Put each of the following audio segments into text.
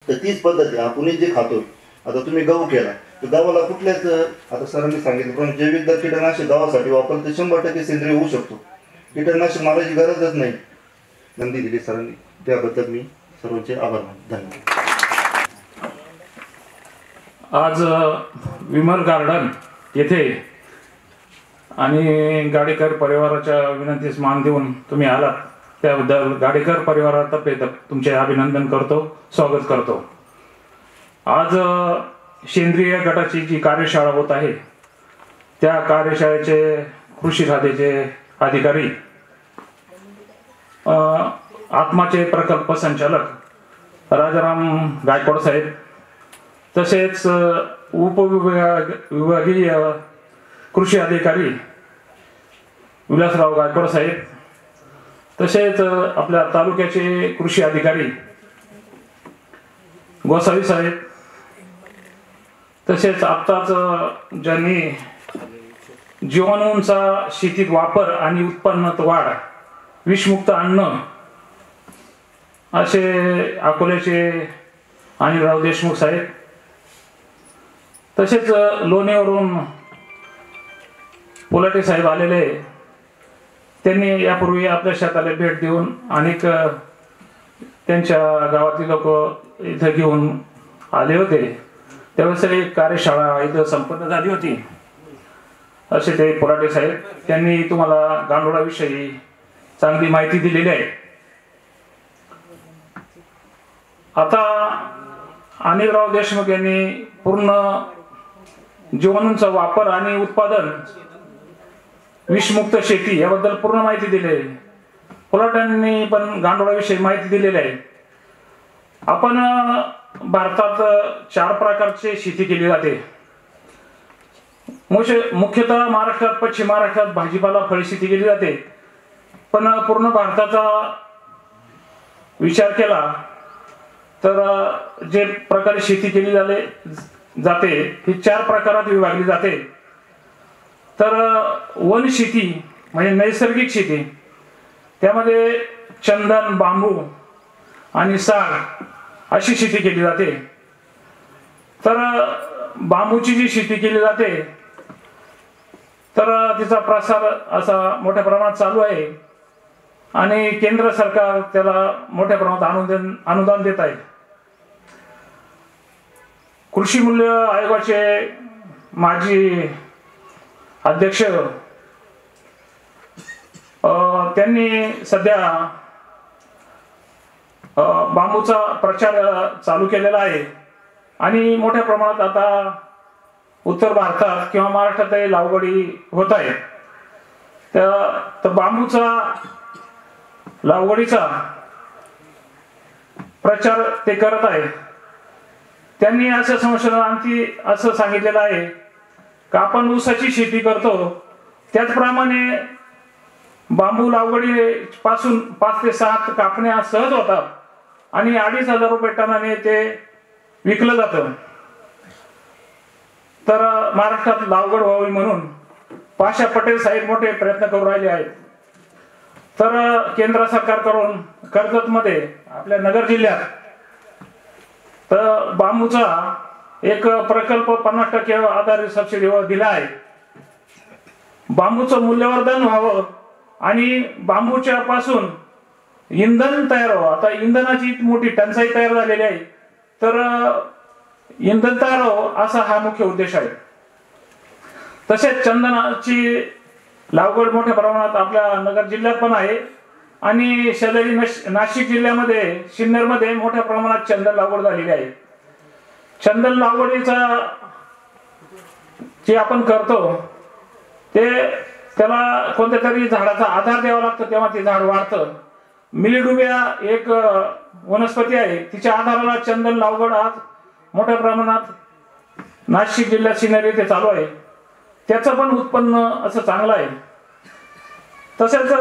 तर तीच पद्धत आहे. आपण जे खातो, आता तुम्ही गहू केला तर गव्हाला कुठल्याच आता सरांनी सांगितलं पण जैविक दर कीटकनाशक गव्हासाठी वापरलं तर 100% सेंद्रिय होऊ शकतो. कीटकनाशक मारायची गरजच नाही. संधी दिली सरांनी, त्याबद्दल मी सर्वांचे आभार मानतो. धन्यवाद. आज विमल गार्डन येथे आणि गाडेकर परिवाराच्या विनंतीस मान देऊन तुम्ही आलात, त्याबद्दल गाडेकर परिवारातर्फे तुमचे अभिनंदन करतो, स्वागत करतो. आज सेंद्रिय गटाची जी कार्यशाळा होत आहे, त्या कार्यशाळेचे कृषी खात्याचे अधिकारी, आत्माचे प्रकल्प संचालक राजाराम गायकवाड साहेब, तसेच उपविभागीय कृषी अधिकारी विलासराव गायकवाड साहेब, तसेच आपल्या तालुक्याचे कृषी अधिकारी गोसावी साहेब, तसेच आत्ताच ज्यांनी जीवाणूंचा शेतीत वापर आणि उत्पन्नात वाढ, विषमुक्त अन्न असे अकोल्याचे अनिलराव देशमुख साहेब, तसेच लोणेवरून पोलाटे साहेब आलेले, त्यांनी यापूर्वी आपल्या शेताला भेट देऊन अनेक त्यांच्या गावातील लोक इथं घेऊन आले होते. त्यावेळेस एक कार्यशाळा इथं संपन्न झाली होती. असे ते पोलाटे साहेब, त्यांनी तुम्हाला गांडोळाविषयी चांगली माहिती दिलेली आहे. आता अनिलराव देशमुख यांनी पूर्ण जीवाणूंचा वापर आणि उत्पादन, विषमुक्त शेती याबद्दल पूर्ण माहिती दिली आहे. पोलाटांनी पण गांडोळाविषयी माहिती दिलेली आहे. आपण भारतात 4 प्रकारची शेती केली जाते. मुख्यतः महाराष्ट्रात, पश्चिम महाराष्ट्रात भाजीपाला फळ शेती केली जाते. पण पूर्ण भारताचा विचार केला तर जे प्रकारे शेती केली जाते ही 4 प्रकारात विभागली जाते. तर वन शेती म्हणजे नैसर्गिक शेती, त्यामध्ये चंदन, बांबू आणि साग अशी शेती केली जाते. तर बांबूची जी शेती केली जाते तर तिचा प्रसार असा मोठ्या प्रमाणात चालू आहे आणि केंद्र सरकार त्याला मोठ्या प्रमाणात अनुदान देत आहे. कृषी मूल्य आयोगाचे माजी अध्यक्ष त्यांनी सध्या बांबूचा प्रचार चालू केलेला आहे आणि मोठ्या प्रमाणात आता उत्तर भारतात किंवा महाराष्ट्रातही लागवडी होत आहे. तर बांबूचा लागवडीचा प्रचार ते करत आहे. त्यांनी असं संशोधनांती असं सांगितलेलं आहे की आपण ऊसाची शेती करतो त्याचप्रमाणे बांबू लागवडी पासून 5 ते 7 कापण्या सहज होतात आणि 2,500 रुपये टनाने ते विकलं जातं. तर महाराष्ट्रात लागवड व्हावी म्हणून पाशा पटेल साहेब मोठे प्रयत्न करू राहिले आहेत. तर केंद्र सरकारकडून कर्जत मध्ये आपल्या नगर जिल्ह्यात तर बांबूचा एक प्रकल्प 50% आधारित सबसिडीवर दिला आहे. बांबूचं मूल्यवर्धन व्हावं आणि बांबूच्या पासून इंधन तयार व्हावं. आता इंधनाची मोठी टंचाई तयार झालेली आहे, तर इंधन तयार व्हावं असा हा मुख्य उद्देश आहे. तसेच चंदनाची लागवड मोठ्या प्रमाणात आपल्या नगर जिल्ह्यात पण आहे आणि शेजारी नाशिक जिल्ह्यामध्ये सिन्नरमध्ये मोठ्या प्रमाणात चंदन लागवड झालेली आहे. चंदन लागवडीचा जे आपण करतो त्याला कोणत्या तरी झाडाचा आधार द्यावा लागतो, तेव्हा ते झाड वाढतं. मिलीडुबिया एक वनस्पती आहे, तिच्या आधाराला चंदन लागवड आज मोठ्या प्रमाणात नाशिक जिल्ह्यात सिन्नर येथे चालू आहे. त्याचं पण उत्पन्न असं चांगलं आहे. तसेच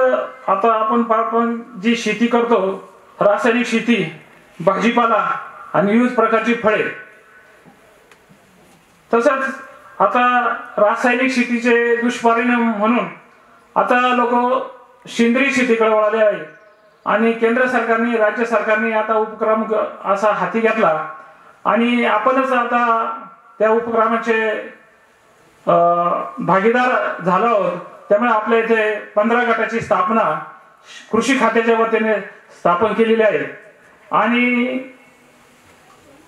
आता आपण जी शेती करतो, रासायनिक शेती, भाजीपाला आणि विविध प्रकारची फळे, तसंच आता रासायनिक शेतीचे दुष्परिणाम म्हणून आता लोक सेंद्रिय शेतीकडे वळाले आहे आणि केंद्र सरकारने राज्य सरकारने आता उपक्रम असा हाती घेतला आणि आपणच आता त्या उपक्रमाचे भागीदार झालो आहोत. त्यामुळे आपल्या इथे 15 गटाची स्थापना कृषी खात्याच्या वतीने स्थापन केलेली आहे आणि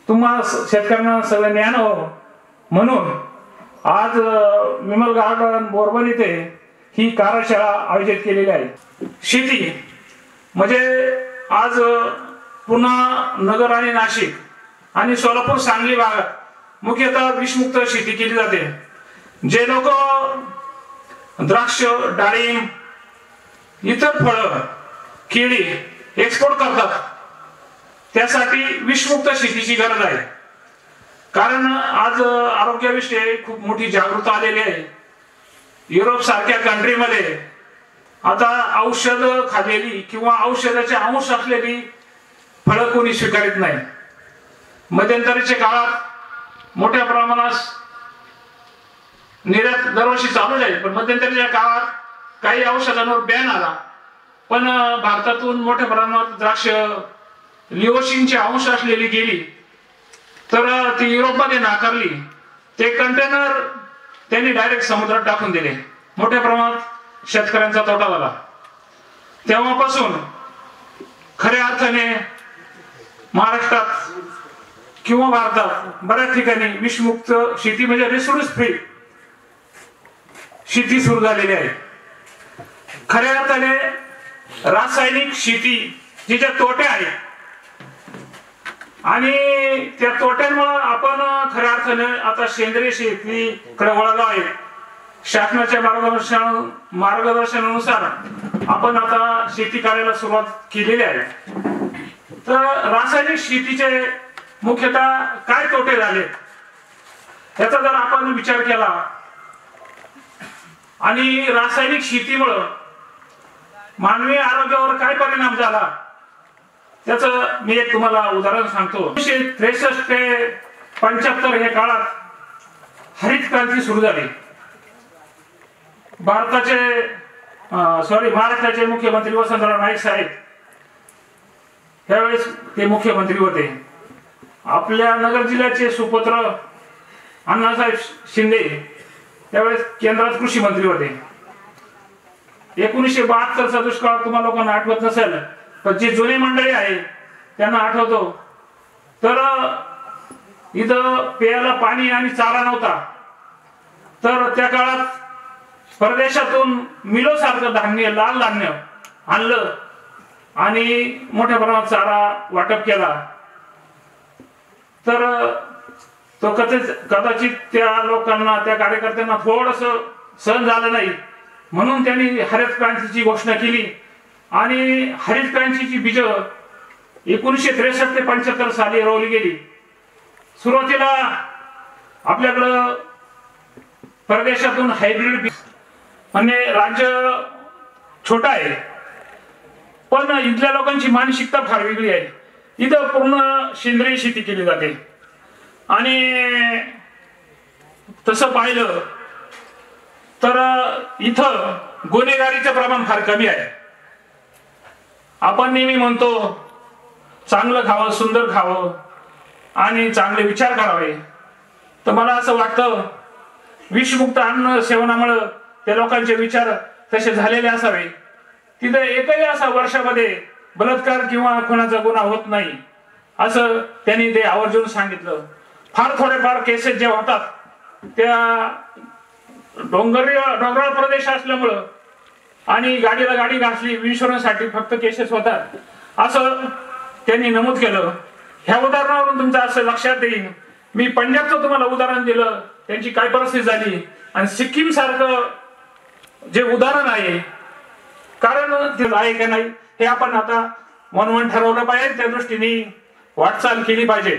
तुम्हा शेतकऱ्यांना सगळं ज्ञान हो म्हणून आज विमल गार्डन बोरबन येथे ही कार्यशाळा आयोजित केलेली आहे. शेती म्हणजे आज पुन्हा नगर आणि नाशिक आणि सोलापूर सांगली भागात मुख्यतः विषमुक्त शेती केली जाते. जे लोक द्राक्ष, डाळिंब, इतर फळं, केळी एक्सपोर्ट करतात त्यासाठी विषमुक्त शेतीची गरज आहे. कारण आज आरोग्याविषयी खूप मोठी जागृती आलेली आहे. युरोप सारख्या कंट्रीमध्ये आता औषध खाल्लेली किंवा औषधाचे अंश असलेली फळं कोणी स्वीकारत नाही. मध्यंतरीच्या काळात मोठ्या प्रमाणात निर्यात दरवर्षी चालू आहे, पण मध्यंतरीच्या काळात काही औषधांवर बॅन आला. पण भारतातून मोठ्या प्रमाणात द्राक्ष लिओसिनचे अंश असलेली गेली तर ती युरोपमध्ये नाकारली. ते कंटेनर त्यांनी डायरेक्ट समुद्रात टाकून दिले. मोठ्या प्रमाणात शेतकऱ्यांचा तोटा झाला. तेव्हापासून खऱ्या अर्थाने महाराष्ट्रात किंवा भारतात बऱ्याच ठिकाणी विषमुक्त शेती म्हणजे रिसोर्स फ्री शेती सुरू झालेली आहे. खऱ्या अर्थाने रासायनिक शेती जिचे तोटे आहेत आणि त्या तोट्यांमुळे आपण खऱ्या अर्थाने आता सेंद्रिय शेतीकडे वळलो आहे. शासनाच्या मार्गदर्शनानुसार आपण आता शेती करायला सुरुवात केलेली आहे. तर रासायनिक शेतीचे मुख्यतः काय तोटे झाले याचा जर आपण विचार केला आणि रासायनिक शेतीमुळे मानवी आरोग्यावर काय परिणाम झाला त्याचं मी एक तुम्हाला उदाहरण सांगतो. 1963 ते 75 या काळात हरित क्रांती सुरू झाली. महाराष्ट्राचे मुख्यमंत्री वसंतराव नाईक साहेब त्यावेळेस ते मुख्यमंत्री होते. आपल्या नगर जिल्ह्याचे सुपुत्र अण्णासाहेब शिंदे त्यावेळेस केंद्रात कृषी मंत्री होते. 1972चा दुष्काळ तुम्हाला लोकांना आठवत नसेल, पण जे जुने मंडळी आहे त्यांना आठवतो. तर इथं प्यायला पाणी आणि चारा नव्हता. तर त्या काळात परदेशातून मिलो सारखं धान्य, लाल धान्य आणलं आणि मोठ्या प्रमाणात चारा वाटप केला. तर तो कदाचित त्या लोकांना, त्या कार्यकर्त्यांना थोडस सहन झालं नाही म्हणून त्यांनी हरित क्रांतीची घोषणा केली आणि हरित क्रांतीची बीज 1963 ते 75 साली रोवली गेली. सुरुवातीला आपल्याकडं परदेशातून हायब्रिड म्हणजे राज्य छोटा आहे पण इथल्या लोकांची मानसिकता फार वेगळी आहे. इथं पूर्ण सेंद्रिय शेती केली जाते आणि तसं पाहिलं तर इथं गुन्हेगारीचं प्रमाण फार कमी आहे. आपण नेहमी म्हणतो चांगलं खावं, सुंदर खावं आणि चांगले विचार करावे. तर मला असं वाटतं विषमुक्त अन्न सेवनामुळे त्या लोकांचे विचार तसे झालेले असावे. तिथे एकही असा वर्षामध्ये बलात्कार किंवा खुनाचा गुन्हा होत नाही असं त्यांनी ते आवर्जून सांगितलं. फार थोडेफार केसेस जे होतात त्या डोंगराळ प्रदेश असल्यामुळं आणि गाडीला गाडी घासली इन्शुरन्ससाठी फक्त केसेस होतात असं त्यांनी नमूद केलं. ह्या उदाहरणावरून तुमचं असं लक्षात येईल. मी पंजाबचं तुम्हाला उदाहरण दिलं, त्यांची काय परिस्थिती झाली आणि सिक्कीम सारखं जे उदाहरण आहे, कारण ते आहे का नाही हे आपण आता मनोमन ठरवलं पाहिजे. त्या दृष्टीने वाटचाल केली पाहिजे.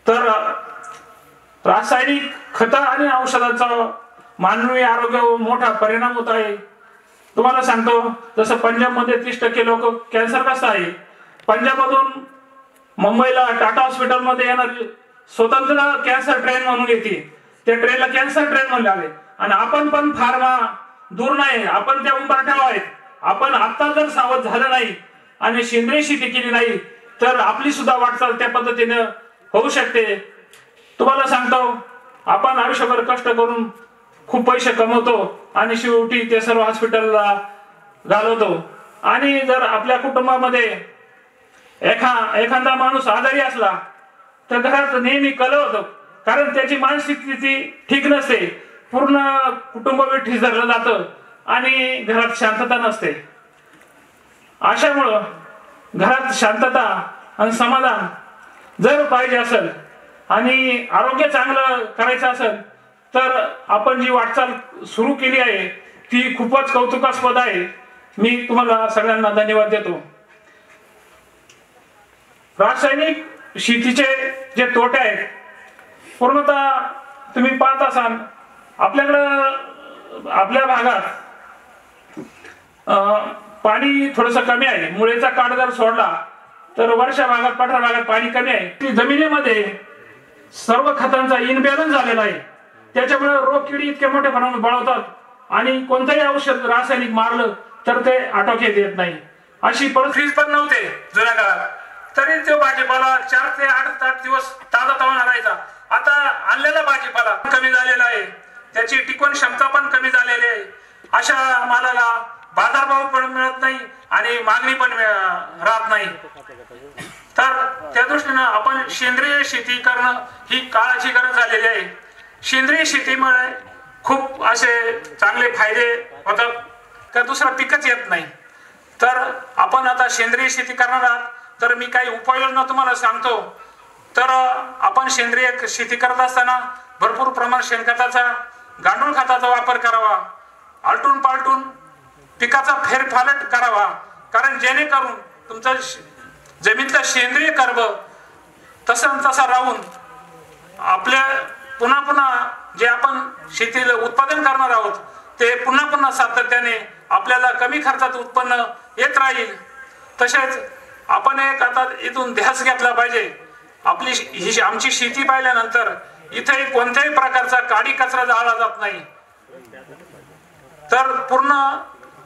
तर रासायनिक खत आणि औषधांचा मानवी आरोग्यावर मोठा परिणाम होत आहे. तुम्हाला सांगतो जसं पंजाबमध्ये 30% लोक कॅन्सर कसं आहे. पंजाबमधून मुंबईला टाटा हॉस्पिटलमध्ये येणारी स्वतंत्र कॅन्सर ट्रेन म्हणून येते. त्या ट्रेनला कॅन्सर ट्रेन म्हणले आहे आणि आपण पण फार दूर नाही, आपण त्या उंबरठ्यावर आहेत. आपण आता जर सावध झालं नाही आणि सेंद्रिय शेती केली नाही तर आपली सुद्धा वाटचाल त्या पद्धतीने होऊ शकते. तुम्हाला सांगतो, आपण आयुष्यभर कष्ट करून खूप पैसे कमवतो आणि शेवटी ते सर्व हॉस्पिटलला घालवतो. आणि जर आपल्या कुटुंबामध्ये एखादा माणूस आजारी असला तर घरात नेहमी कलह होतो, कारण त्याची मानसिक स्थिती ठीक नसते. पूर्ण कुटुंब विठीस धरलं जातं आणि घरात शांतता नसते. अशामुळं घरात शांतता आणि समाधान जर पाहिजे असेल आणि आरोग्य चांगलं करायचं असेल तर आपण जी वाटचाल सुरू केली आहे ती खूपच कौतुकास्पद आहे. मी तुम्हाला सगळ्यांना धन्यवाद देतो. रासायनिक शेतीचे जे तोटे आहेत, पूर्णतः तुम्ही पाहत असाल आपल्याकडं आपल्या भागात पाणी थोडस कमी आहे. मुळेचा काठ जर सोडला तर वर्षा भागात, पठार भागात पाणी कमी आहे. जमिनीमध्ये सर्व खतांचा इनबॅलन्स झालेला आहे. त्याच्यामुळे रोग किडी इतक्या मोठ्या प्रमाणात बळवतात आणि कोणतंही औषध रासायनिक मारलं तर ते आटोक्यात येत नाही. अशी परिस्थिती पण नव्हते जुन्या काळात, तरी तो भाजीपाला 4 ते 8 दिवस ताजा तवाना राहायचा. आता आणलेला भाजीपाला कमी झालेला आहे, त्याची टिकवण क्षमता पण कमी झालेली आहे. अशा मालाला बाजारभाव पण मिळत नाही आणि मागणी पण राहत नाही. तर त्या दृष्टीनं आपण सेंद्रिय शेती करणं ही काळाची गरज झालेली आहे. सेंद्रिय शेतीमुळे खूप असे चांगले फायदे होतात, तर दुसरं पिकच येत नाही. तर आपण आता सेंद्रिय शेती करणार आहात, तर मी काही उपाययोजना तुम्हाला सांगतो. तर आपण सेंद्रिय शेती करत असताना भरपूर प्रमाणात शेणखताचा, गांडूळ खताचा वापर करावा. आलटून पालटून पिकाचा फेरफालट करावा, कारण जेणेकरून तुमचं जमिनीतलं सेंद्रिय कर्ब तसा राहून आपल्या पुन्हा जे आपण शेतीला उत्पादन करणार आहोत ते पुन्हा सातत्याने आपल्याला कमी खर्चात उत्पन्न येत राहील. तसेच आपण एक आता इथून ध्यास घेतला पाहिजे. आमची शेती पाहिल्यानंतर इथे कोणत्याही प्रकारचा काडी कचरा जाळला जात नाही. तर पूर्ण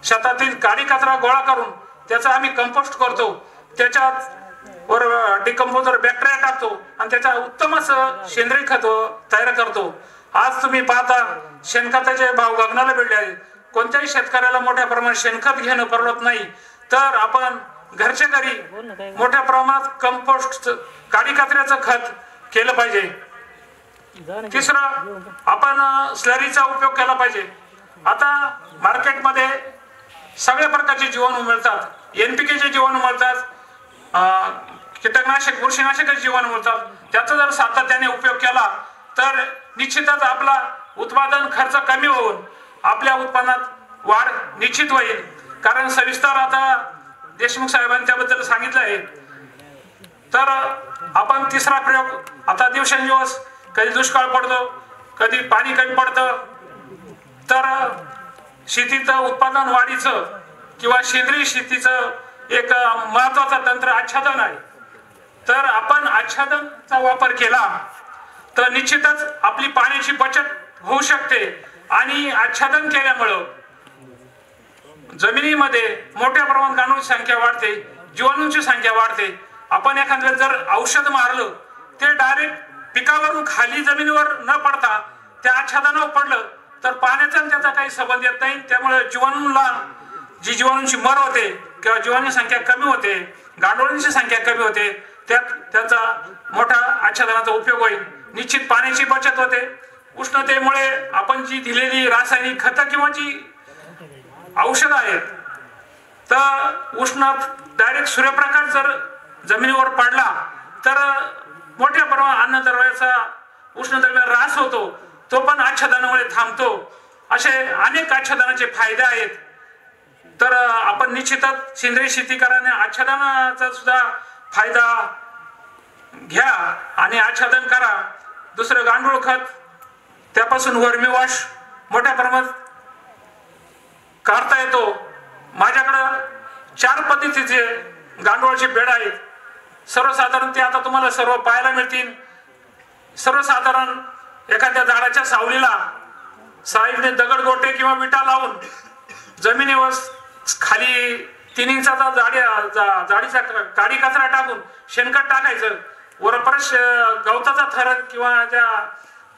शेतातील काडी कचरा गोळा करून त्याचा आम्ही कंपोस्ट करतो. त्याच्यात वर डिकंपोजर बॅक्टेरिया टाकतो आणि त्याचा उत्तम असं सेंद्रिय खत तयार करतो. आज तुम्ही पाहता शेणखताचे भाव गगनाला भिडले आहेत. कोणत्याही शेतकऱ्याला मोठ्या प्रमाणात शेणखत घेणं परवडत नाही. तर आपण घरच्या घरी मोठ्या प्रमाणात कंपोस्ट, काडी कचऱ्याचं खत केलं पाहिजे. तिसरं, आपण स्लरीचा उपयोग केला पाहिजे. आता मार्केटमध्ये सगळ्या प्रकारचे जीवाणू मिळतात. NPK जीवाणू मिळतात, कीटकनाशक, बुरशीनाशकाचे जीवाणू मिळतात. त्याचा जर सातत्याने उपयोग केला तर निश्चितच आपला उत्पादन खर्च कमी होऊन आपल्या उत्पन्नात वाढ निश्चित होईल. कारण सविस्तर आता देशमुख साहेबांनी त्याबद्दल सांगितलं आहे. तर आपण तिसरा प्रयोग, आता दिवसेंदिवस कधी दुष्काळ पडतो, कधी पाणी कमी पडतं, तर शेतीचं उत्पादन वाढीचं किंवा सेंद्रिय शेतीचं एक महत्वाचं तंत्र आच्छादन आहे. तर आपण आच्छादनचा वापर केला तर निश्चितच आपली पाण्याची बचत होऊ शकते आणि आच्छादन केल्यामुळं जमिनीमध्ये मोठ्या प्रमाणात गांडूळांची संख्या वाढते, जीवाणूंची संख्या वाढते. आपण एखाद्या जर औषध मारलं ते डायरेक्ट पिकावरून खाली जमिनीवर न पडता त्या आच्छादनावर पडलं तर पाण्याचा आणि त्याचा काही संबंध येत नाही. त्यामुळे जीवाणूंची मर होते किंवा जीवाणूंची संख्या कमी होते, गांडुळांची संख्या कमी होते. त्याचा मोठा आच्छादनाचा उपयोग होईल. निश्चित पाण्याची बचत होते. उष्णतेमुळे आपण जी दिलेली रासायनिक खतं किंवा जी औषधं आहेत तर उष्णात डायरेक्ट सूर्यप्रकाश जर जमिनीवर पडला तर मोठ्या प्रमाणात अन्नद्रव्याचा उष्णतेमुळे ऱ्हास होतो, तो पण आच्छादनामुळे थांबतो. असे अनेक आच्छादनाचे फायदे आहेत. तर आपण निश्चितच सेंद्रिय शेती कराने आच्छादनाचा सुद्धा फायदा घ्या आणि आच्छादन करा. दुसरं गांडूळ खत, त्यापासून वर्मी वॉश मोठ्या प्रमाणात करता येतो. माझ्याकडं 4 पद्धतीचे गांडूळाचे बेड आहेत. सर्वसाधारण ते आता तुम्हाला सर्व पाहायला मिळतील. सर्वसाधारण एखाद्या झाडाच्या सावलीला साईडने दगड गोटे किंवा विटा लावून जमिनीवर खाली 3 इंचाचा जाडीचा काडी कचरा टाकून शेणखत टाकायचं, वर परत गवताचा थर किंवा ज्या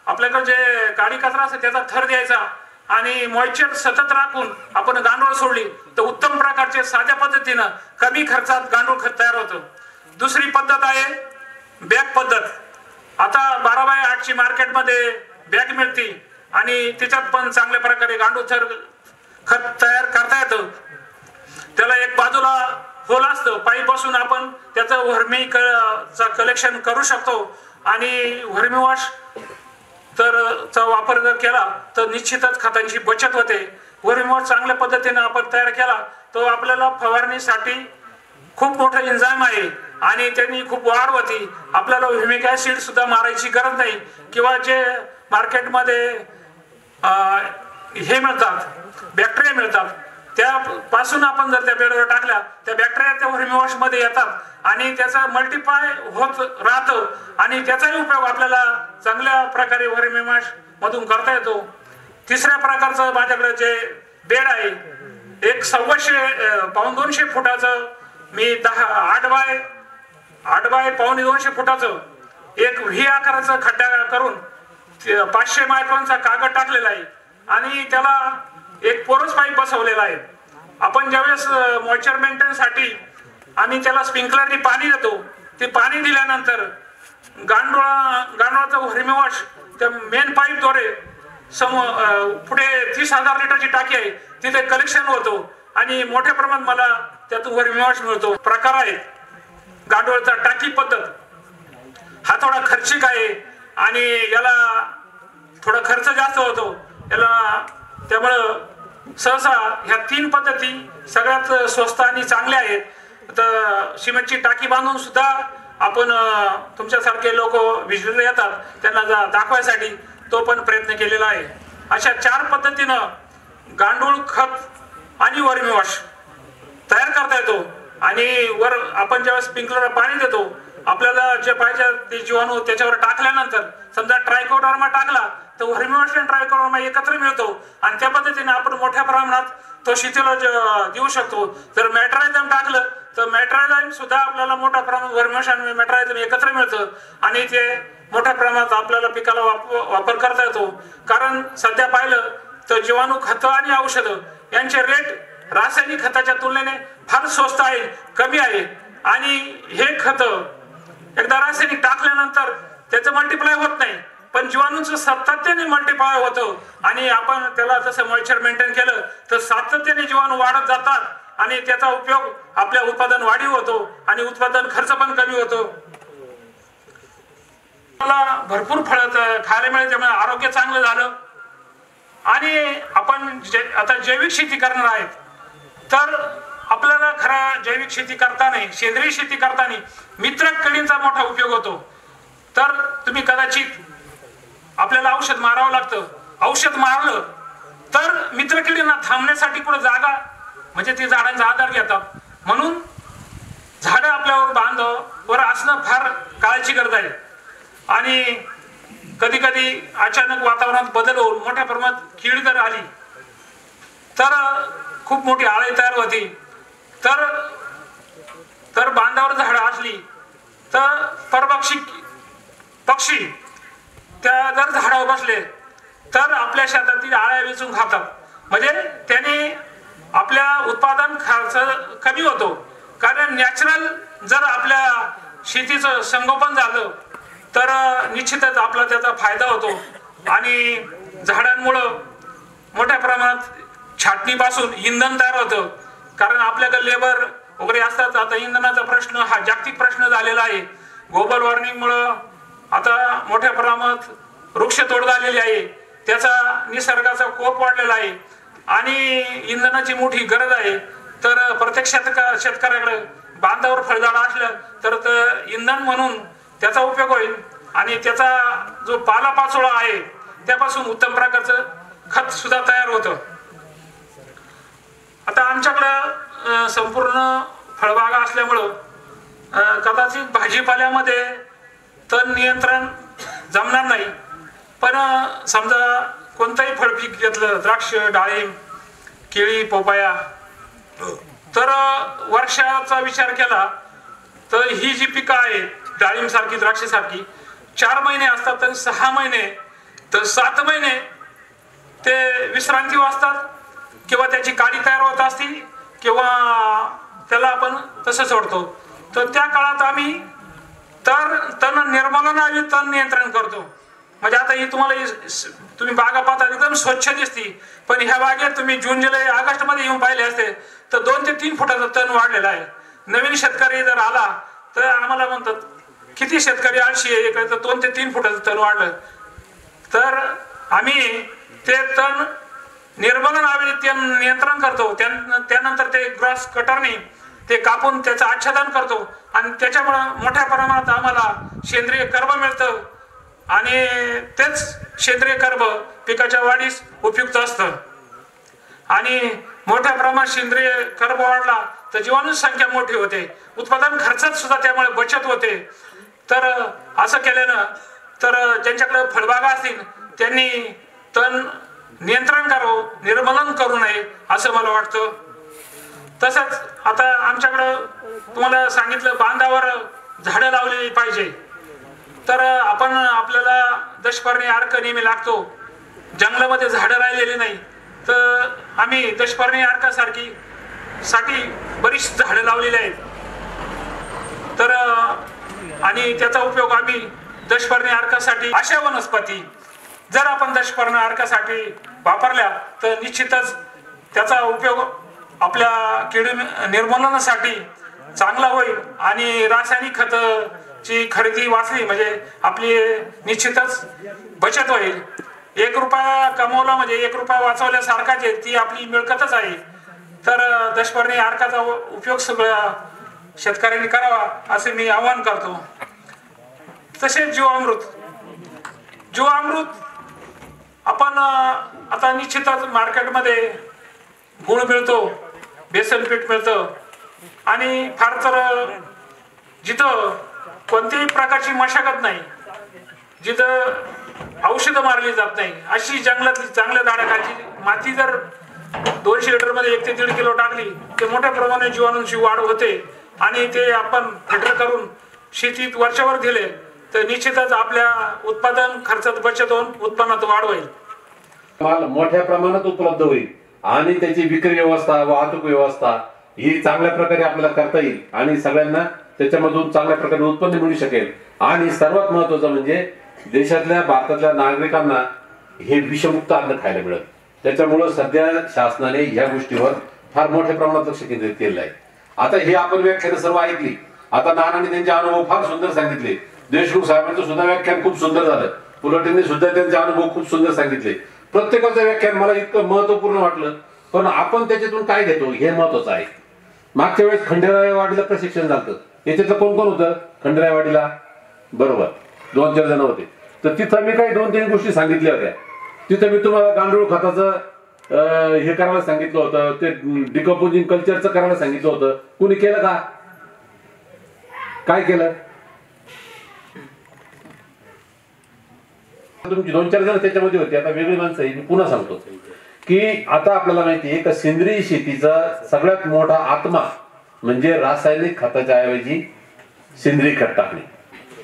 आपल्याकडे जे काडी कचरा असतो त्याचा थर द्यायचा आणि मॉइश्चर सतत राखून आपण गांडूळ सोडली तर उत्तम प्रकारचे साध्या पद्धतीनं कमी खर्चात गांडूळ खत तयार होतं. दुसरी पद्धत आहे बॅग पद्धत. आता 12x8 ची मार्केटमध्ये बॅग मिळते आणि त्याच्यात पण चांगल्या प्रकारे गांडूळ थर खत तयार करता येतं. त्याला एक बाजूला होल असतं, पाईप बसून आपण त्याचं वर्मी कलेक्शन करू शकतो आणि वर्मी वॉश चा वापर जर केला तर निश्चितच खतांची बचत होते. वर्मी वॉश चांगल्या पद्धतीने आपण तयार केला तो आपल्याला फवारणीसाठी खूप मोठा एन्झाईम आहे आणि त्यांनी खूप वाढ होती. आपल्याला ह्युमिक ऍसिड सुद्धा मारायची गरज नाही किंवा जे मार्केटमध्ये हे मिळतात बॅक्टेरिया मिळतात त्यापासून आपण जर त्या बेडवर टाकल्या त्या बॅक्टेरिया त्या वर्मी वॉश मध्ये येतात आणि त्याचा मल्टिप्लाय होत राहतं आणि त्याचाही उपयोग आपल्याला चांगल्या प्रकारे वर्मी वॉश मधून करता येतो. तिसऱ्या प्रकारचं माझ्याकडे जे बेड आहे एक 250 फुटाचं मी 8 बाय 2.25 फुटाचं एक व्ही आकाराचा खड्डा करून 500 मायक्रॉनचा कागद टाकलेला आहे आणि त्याला एक पोरस पाईप बसवलेला आहे. आपण ज्यावेळेस मॉइश्चर मेंटेनसाठी आम्ही त्याला स्प्रिंकलरनी पाणी देतो ते पाणी दिल्यानंतर गांडुळाचा वर्मी वॉश त्या मेन पाईपद्वारे पुढे 30,000 लिटरची टाकी आहे तिथे कलेक्शन होतो आणि मोठ्या प्रमाणात मला त्यातून वर्मी वॉश मिळतो. प्रकार आहे गांडुळाचा टाकी पद्धत. हा थोडा खर्चिक आहे आणि याला थोडा खर्च जास्त होतो याला, त्यामुळं सहसा ह्या 3 पद्धती सगळ्यात स्वस्त आणि चांगल्या आहेत. तर सिमेंटची टाकी बांधून सुद्धा आपण तुमच्यासारखे लोक व्हिजिटला येतात त्यांना दाखवायसाठी तो पण प्रयत्न केलेला आहे. अशा 4 पद्धतीनं गांडूळ खत आणि वर्मी वॉश तयार करता येतो आणि वर आपण जेव्हा स्प्रिंकलर पाणी देतो आपल्याला जे पाहिजे ते जीवाणू त्याच्यावर टाकल्यानंतर समजा ट्रायकोडर्मा टाकला तर वर्मी वॉश आणि ट्रायकोडर्मा एकत्र मिळतो आणि त्या पद्धतीने आपण मोठ्या प्रमाणात तो शेतीला देऊ शकतो. जर मॅट्रायझम टाकलं तर मॅट्रायझम सुद्धा आपल्याला मोठ्या प्रमाणात वर्मी वॉश आणि मॅट्रायझम एकत्र मिळतं आणि ते मोठ्या प्रमाणात आपल्याला पिकाला वापर करता येतो. कारण सध्या पाहिलं तर जीवाणू खतं आणि औषधं यांचे रेट रासायनिक खताच्या तुलनेने फार स्वस्त आहे, कमी आहे आणि हे खत एकदा रासायनिक टाकल्यानंतर त्याचं मल्टिप्लाय होत नाही पण जीवाणूंचं सातत्याने मल्टिप्लाय होतं आणि आपण त्याला जसं मॉइश्चर मेंटेन केलं तर सातत्याने जीवाणू वाढत जातात आणि त्याचा उपयोग आपल्या उत्पादन वाढीव होतो आणि उत्पादन खर्च पण कमी होतो. मला भरपूर फळं खायला मिळाली त्यामुळे आरोग्य चांगलं झालं आणि आपण आता जैविक शेती करणार आहेत तर आपल्याला खरा जैविक शेती करताना सेंद्रिय शेती करताना मित्र किडींचा मोठा उपयोग होतो. तर तुम्ही कदाचित आपल्याला औषध मारावं लागतं, औषध मारलं तर मित्र किडींना थांबण्यासाठी कुठं जागा म्हणजे ते झाडांचा आधार घेतात म्हणून झाडं आपल्यावर बांधावर असणं फार काळाची गरज आहे आणि कधी कधी अचानक वातावरणात बदल होऊन मोठ्या प्रमाणात कीड जर आली तर खूप मोठी आळी तयार होती. तर बांधावर झाडं असली तर पक्षी त्या जर झाडावर बसले तर आपल्या शेतातील आळ्या वेचून खातात म्हणजे त्याने आपल्या उत्पादन खर्च कमी होतो. कारण नॅचरल जर आपल्या शेतीचं संगोपन झालं तर निश्चितच आपला त्याचा फायदा होतो आणि झाडांमुळं मोठ्या प्रमाणात छाटणीपासून इंधन तयार होतं. कारण आपल्याकडे लेबर वगैरे असतात. आता इंधनाचा प्रश्न हा जागतिक प्रश्न झालेला आहे. ग्लोबल वॉर्मिंगमुळं आता मोठ्या प्रमाणात वृक्षतोड झालेली आहे, त्याचा निसर्गाचा कोप वाढलेला आहे आणि इंधनाची मोठी गरज आहे. तर प्रत्येक शेतकऱ्याकडे बांधावर फळझाडं असलं तर इंधन म्हणून त्याचा उपयोग होईल आणि त्याचा जो पालापाचोळा आहे त्यापासून उत्तम प्रकारचं खत सुद्धा तयार होतं. आता आमच्याकडं संपूर्ण फळबागा असल्यामुळं कदाचित भाजीपाल्यामध्ये तण नियंत्रण जमणार नाही पण समजा कोणताही फळपीक घेतलं द्राक्ष, डाळिंब, केळी, पपया तर वर्षाचा विचार केला तर ही जी पिकं आहेत, डाळिंब सारखी, द्राक्ष सारखी, 4 महिने असतात तर 6 महिने तर 7 महिने ते विश्रांती असतात किंवा त्याची काडी तयार होत असतील किंवा त्याला आपण तसं सोडतो. तर त्या काळात आम्ही तण निर्मूलन आणि तण नियंत्रण करतो. म्हणजे आता ही तुम्ही बागा पाहता एकदम स्वच्छ दिसती, पण ह्या बागेत तुम्ही जून जुलै ऑगस्ट मध्ये येऊन पाहिले असते तर 2 ते 3 फुटाचा तण वाढलेला आहे. नवीन शेतकरी जर आला तर आम्हाला म्हणतात किती शेतकरी आळशी आहे, इकडे तर 2 ते 3 फुटाचं तण वाढलं. तर आम्ही ते तण निर्मूलन आणि नियंत्रण करतो. त्यानंतर ते ग्रास कटरने ते कापून त्याचं आच्छादन करतो आणि त्याच्यामुळे मोठ्या प्रमाणात आम्हाला सेंद्रिय कर्ब मिळतं आणि तेच सेंद्रिय कर्ब पिकाच्या वाढीस उपयुक्त असतं. आणि मोठ्या प्रमाणात सेंद्रिय कर्ब वाढला तर जीवाणूंची संख्या मोठी होते, उत्पादन खर्चात सुद्धा त्यामुळे बचत होते. तर असं केल्यानं तर ज्यांच्याकडे फळबागा असतील त्यांनी तण नियंत्रण करावं, निर्मूलन करू नये असं मला वाटतं. तसंच आता आमच्याकडं तुम्हाला सांगितलं बांधावर झाडं लावलेली पाहिजे. तर आपण आपल्याला दशपर्णी अर्क नेहमी लागतो, जंगलामध्ये झाडं राहिलेली नाही तर आम्ही दशपर्णी अर्कासाठी बरीच झाडं लावलेली आहेत. तर आणि त्याचा उपयोग आम्ही दशपर्णी अर्कासाठी अशा वनस्पती जर आपण दशपर्ण अर्कासाठी वापरल्या तर निश्चितच त्याचा उपयोग आपल्या कीड निर्मूलनासाठी चांगला होईल आणि रासायनिक खताची खरेदी वाचली म्हणजे आपली निश्चितच बचत होईल. 1 रुपया कमवला म्हणजे 1 रुपया वाचवल्यासारखाच आहे, ती आपली मिळकतच आहे. तर दशपर्णी अर्काचा उपयोग सगळ्या शेतकऱ्यांनी करावा असे मी आवाहन करतो. तसेच जीवामृत आपण आता निश्चितच मार्केटमध्ये गुळ मिळतो, बेसन पीठ मिळतं आणि फार तर जिथं कोणत्याही प्रकारची मशागत नाही, जिथं औषधं मारली जात नाही, अशी जंगलातली चांगल्या झाडाखाली माती जर 200 लिटरमध्ये 1 ते 1.5 किलो टाकली ते मोठ्या प्रमाणात जीवाणूंची वाढ होते आणि ते आपण फिल्टर करून शेतीत वर्षभर दिले तर निश्चितच आपल्या उत्पादन खर्चात बचत होऊन उत्पन्नात वाढ होईल, माल मोठ्या प्रमाणात उपलब्ध होईल आणि त्याची विक्री व्यवस्था, वाहतूक व्यवस्था ही चांगल्या प्रकारे आपल्याला करता येईल आणि सगळ्यांना त्याच्यामधून चांगल्या प्रकारे उत्पन्न मिळू शकेल. आणि सर्वात महत्वाचं म्हणजे देशातल्या भारतातल्या नागरिकांना हे विषमुक्त अन्न खायला मिळत. त्याच्यामुळे सध्या शासनाने या गोष्टीवर फार मोठ्या प्रमाणात लक्ष केंद्रित केलेलं आहे. आता हे आपण व्याख्यान सर्व ऐकली, आता नानांनी त्यांचे अनुभव फार सुंदर सांगितले, देशमुख साहेबांचं सुद्धा व्याख्यान खूप सुंदर झालं, पुलटेंनी सुद्धा त्यांचे अनुभव खूप सुंदर सांगितले. प्रत्येकाचं व्याख्यान मला इतकं महत्वपूर्ण वाटलं, पण आपण त्याच्यातून काय घेतो हे महत्वाचं आहे. मागच्या वेळेस खंडेरायवाडीला प्रशिक्षण झालं, याच्यातलं कोण कोण होतं खंडेरायवाडीला? बरोबर 2-4 जण होते. तर तिथं मी काही 2-3 गोष्टी सांगितल्या होत्या. तिथं मी तुम्हाला गांडूळ खताचं हे करायला सांगितलं होतं, ते डिकम्पोजिंग कल्चरचं करायला सांगितलं होतं. कुणी केलं का? काय केलं? तुमची 2-4 जण त्याच्यामध्ये होते, आता वेगळी माणसं आहे. मी पुन्हा सांगतो की आता आपल्याला माहिती आहे का सेंद्रिय शेतीचा सगळ्यात मोठा आत्मा म्हणजे रासायनिक खताच्या ऐवजी सेंद्रिय खत टाकणे.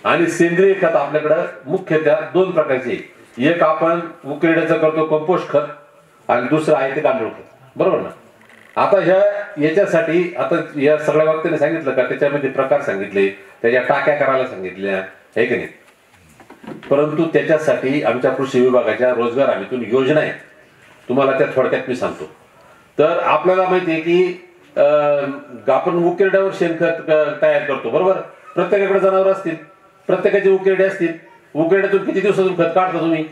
आणि सेंद्रिय खत आपल्याकडं मुख्यतः 2 प्रकारचे, एक आपण उकिरड्याचं करतो कंपोस्ट खत आणि दुसरं आहे ते गांडूळ खत, बरोबर ना? आता याच्यासाठी आता या सगळ्या व्यक्तीने सांगितलं का त्याच्यामध्ये प्रकार सांगितले, त्याच्या टाक्या करायला सांगितल्या आहे की नाही. परंतु त्याच्यासाठी आमच्या कृषी विभागाच्या रोजगार हमीतून योजना आहे, तुम्हाला त्या थोडक्यात मी सांगतो. तर आपल्याला माहिती आहे की आपण उकिरड्यावर शेणखत तयार करतो, बरोबर? प्रत्येकाकडे जनावर असतील, प्रत्येकाचे उकिरडे असतील. उकिरड्यातून किती दिवसातून खत काढता तुम्ही?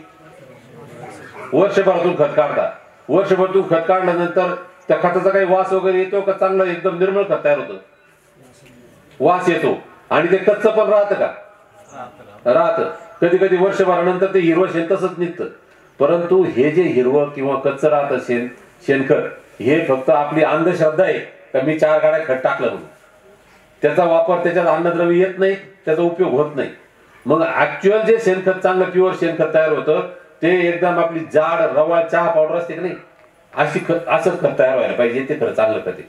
वर्षभरातून खत काढता. वर्षभरातून खत काढल्यानंतर त्या खताचा काही वास वगैरे येतो का? चांगलं एकदम निर्मळ खत तयार होतं? वास येतो. आणि ते कच्चं पण राहतं का? राहतं. कधी कधी वर्षभरानंतर ते हिरवं शेण तसंच निघतं. परंतु हे जे हिरवं किंवा कच्चं राहतं शेणखत हे फक्त आपली अंधश्रद्धा आहे का मी 4 गाड्या खत टाकलं म्हणून. त्याचा वापर त्याच्यात अन्नद्रव्य येत नाही, त्याचा उपयोग होत नाही. मग ऍक्च्युअल जे शेणखत चांगलं प्युअर शेणखत तयार होतं ते एकदम आपली जाड रवा चहा पावडर असते की नाही, असं खत तयार व्हायला पाहिजे. ते खरं चांगलं खत आहे.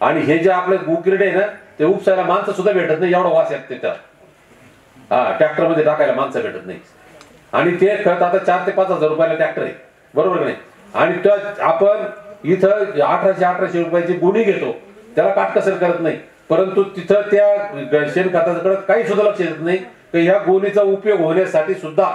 आणि हे जे आपलं उकिरडे आहे ना ते उपसायला माणसं सुद्धा भेटत नाही, एवढा वास येत त्याला. हा, ट्रॅक्टरमध्ये टाकायला माणसं भेटत नाही. आणि ते खत आता 4,000 ते 5,000 रुपयाला ट्रॅक्टर आहे, बरोबर का नाही. आणि त्या आपण इथं 1800 रुपयाची गुणी घेतो, त्याला काटकसर करत नाही. परंतु तिथं त्या शेणखताकडे काही सुद्धा लक्ष देत नाही की ह्या गोणीचा उपयोग होण्यासाठी सुद्धा